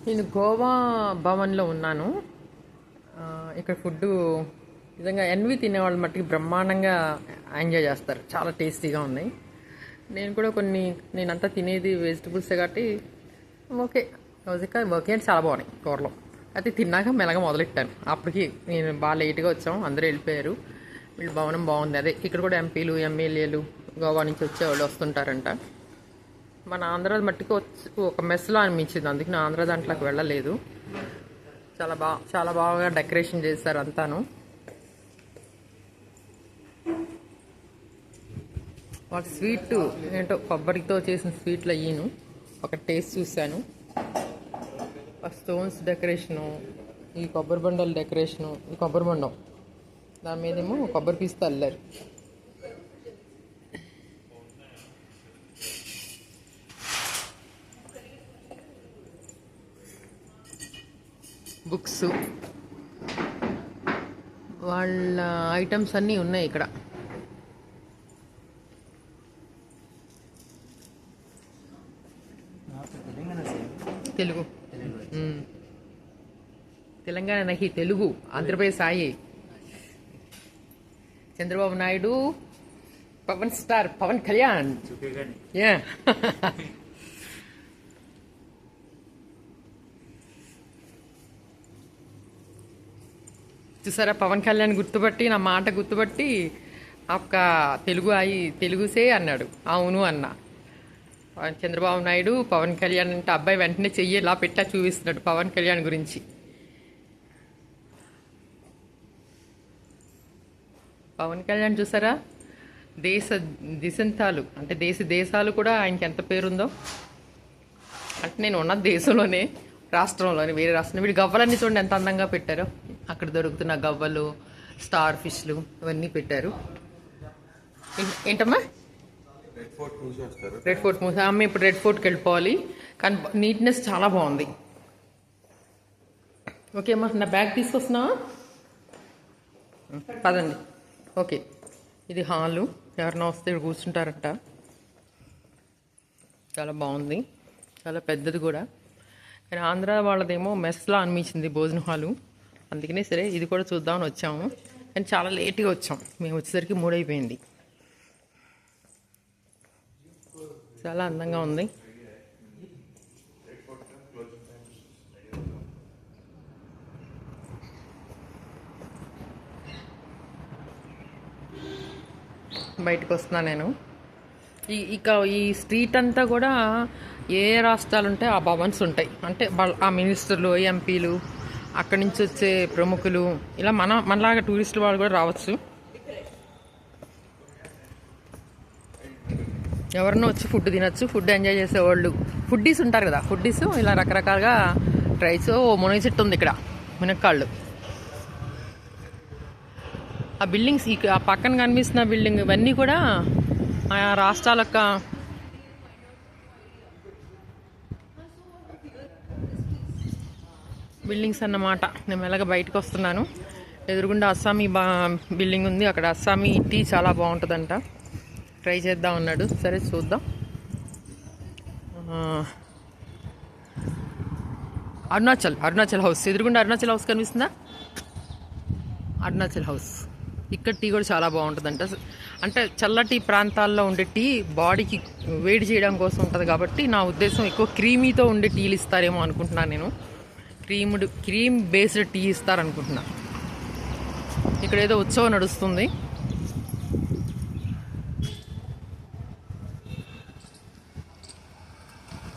నేను గోవా భవన్లో ఉన్నాను. ఇక్కడ ఫుడ్డు నిజంగా ఎన్వి తినేవాళ్ళు మట్టుకు బ్రహ్మాండంగా ఎంజాయ్ చేస్తారు. చాలా టేస్టీగా ఉన్నాయి. నేను కూడా నేనంతా తినేది వెజిటబుల్సే కాబట్టి ఓకే ఓకే అంటే చాలా బాగున్నాయి కూరలో. అయితే తిన్నాక మెల్లగా మొదలెట్టాను. అప్పటికి నేను బాగా లేట్గా వచ్చాం, అందరూ వెళ్ళిపోయారు. వీళ్ళు భవనం బాగుంది. అదే ఇక్కడ కూడా ఎంపీలు ఎమ్మెల్యేలు గోవా నుంచి వచ్చేవాళ్ళు వస్తుంటారంట. మన ఆంధ్ర మట్టికి ఒక మెస్లో అనిపించింది, అందుకే నా ఆంధ్ర దాంట్లోకి వెళ్ళలేదు. చాలా బాగా డెకరేషన్ చేశారు అంతాను. వాటి స్వీట్ ఏంటో కొబ్బరితో చేసిన స్వీట్లు అయ్యాను. ఒక టేస్ట్ చూశాను. ఆ స్టోన్స్ డెకరేషను, ఈ కొబ్బరి బండల డెకరేషను, ఈ కొబ్బరి బండం దాని మీదేమో కొబ్బరి పీస్తో అల్లారు. బుక్స్ వాళ్ళ ఐటమ్స్ అన్నీ ఉన్నాయి ఇక్కడ. తెలుగు తెలంగాణ నహి తెలుగు ఆంధ్రప్రదేశ్ ఆయి. చంద్రబాబు నాయుడు, పవన్ స్టార్ పవన్ కళ్యాణ్. చూసారా, పవన్ కళ్యాణ్ గుర్తుపట్టి, నా మాట గుర్తుపట్టి ఒక్క తెలుగు అయి తెలుగుసే అన్నాడు. అవును అన్నా. చంద్రబాబు నాయుడు పవన్ కళ్యాణ్ అంటే అబ్బాయి వెంటనే చెయ్యి ఇలా పెట్టా చూపిస్తున్నాడు పవన్ కళ్యాణ్ గురించి. పవన్ కళ్యాణ్ చూసారా, దేశంతాలు అంటే దేశాలు కూడా ఆయనకి ఎంత పేరుందో. అంటే నేను ఉన్న దేశంలోనే, రాష్ట్రంలోనే, వేరే రాష్ట్రంలో వీడి గవ్వలన్నీ చూడండి ఎంత అందంగా పెట్టారో. అక్కడ దొరుకుతున్న గవ్వలు, స్టార్ ఫిష్లు ఇవన్నీ పెట్టారు. ఏంటమ్మా? రెడ్ ఫోర్ట్ మూసి అమ్మ ఇప్పుడు రెడ్ ఫోర్ట్కి వెళ్ళిపోవాలి. కానీ నీట్నెస్ చాలా బాగుంది. ఓకే అమ్మా, నా బ్యాగ్ తీసుకొస్తున్నావా? పదండి. ఓకే, ఇది హాలు. ఎవరైనా వస్తే ఇక్కడ కూర్చుంటారంట. చాలా బాగుంది, చాలా పెద్దది కూడా. కానీ ఆంధ్ర వాళ్ళదేమో మెస్లా అనిపించింది భోజన హాలు. అందుకనే సరే ఇది కూడా చూద్దామని వచ్చాము. కానీ చాలా లేట్గా వచ్చాం. మేము వచ్చేసరికి 3 అయిపోయింది. చాలా అందంగా ఉంది. బయటకు వస్తున్నా నేను. ఈ స్ట్రీట్ అంతా కూడా ఏ రాష్ట్రాలు ఉంటాయి ఆ భవన్స్ ఉంటాయి. అంటే ఆ మినిస్టర్లు, ఎంపీలు, అక్కడి నుంచి వచ్చే ప్రముఖులు, ఇలా మనలాగా టూరిస్టులు వాళ్ళు కూడా రావచ్చు. ఎవరన్నా వచ్చి ఫుడ్ తినచ్చు, ఫుడ్ ఎంజాయ్ చేసేవాళ్ళు, ఫుడ్డీస్ ఉంటారు కదా, ఫుడ్డీస్ ఇలా రకరకాలుగా ట్రైస్. మునగ చెట్టు ఉంది ఇక్కడ, మునక్కాళ్ళు. ఆ బిల్డింగ్స్ ఆ పక్కన కనిపిస్తున్న బిల్డింగ్ ఇవన్నీ కూడా ఆ రాష్ట్రాల యొక్క బిల్డింగ్స్ అన్నమాట. నేను మెల్లగా బయటకు వస్తున్నాను. ఎదురుగుండా అస్సామీ బిల్డింగ్ ఉంది. అక్కడ అస్సామీ టీ చాలా బాగుంటుందంట. ట్రై చేద్దాం అన్నాడు. సరే చూద్దాం. అరుణాచల్ హౌస్, ఎదురుగుండా అరుణాచల్ హౌస్ కనిపిస్తుందా? అరుణాచల్ హౌస్. ఇక్కడ టీ కూడా చాలా బాగుంటుందంట. అంటే చల్లటి ప్రాంతాల్లో ఉండే టీ బాడీకి వేడి చేయడం కోసం ఉంటుంది కాబట్టి నా ఉద్దేశం ఎక్కువ క్రీమీతో ఉండే టీలు ఇస్తారేమో అనుకుంటున్నాను నేను. క్రీమ్ బేస్డ్ టీ ఇస్తారనుకుంటున్నా. ఇక్కడ ఏదో ఉత్సవం నడుస్తుంది.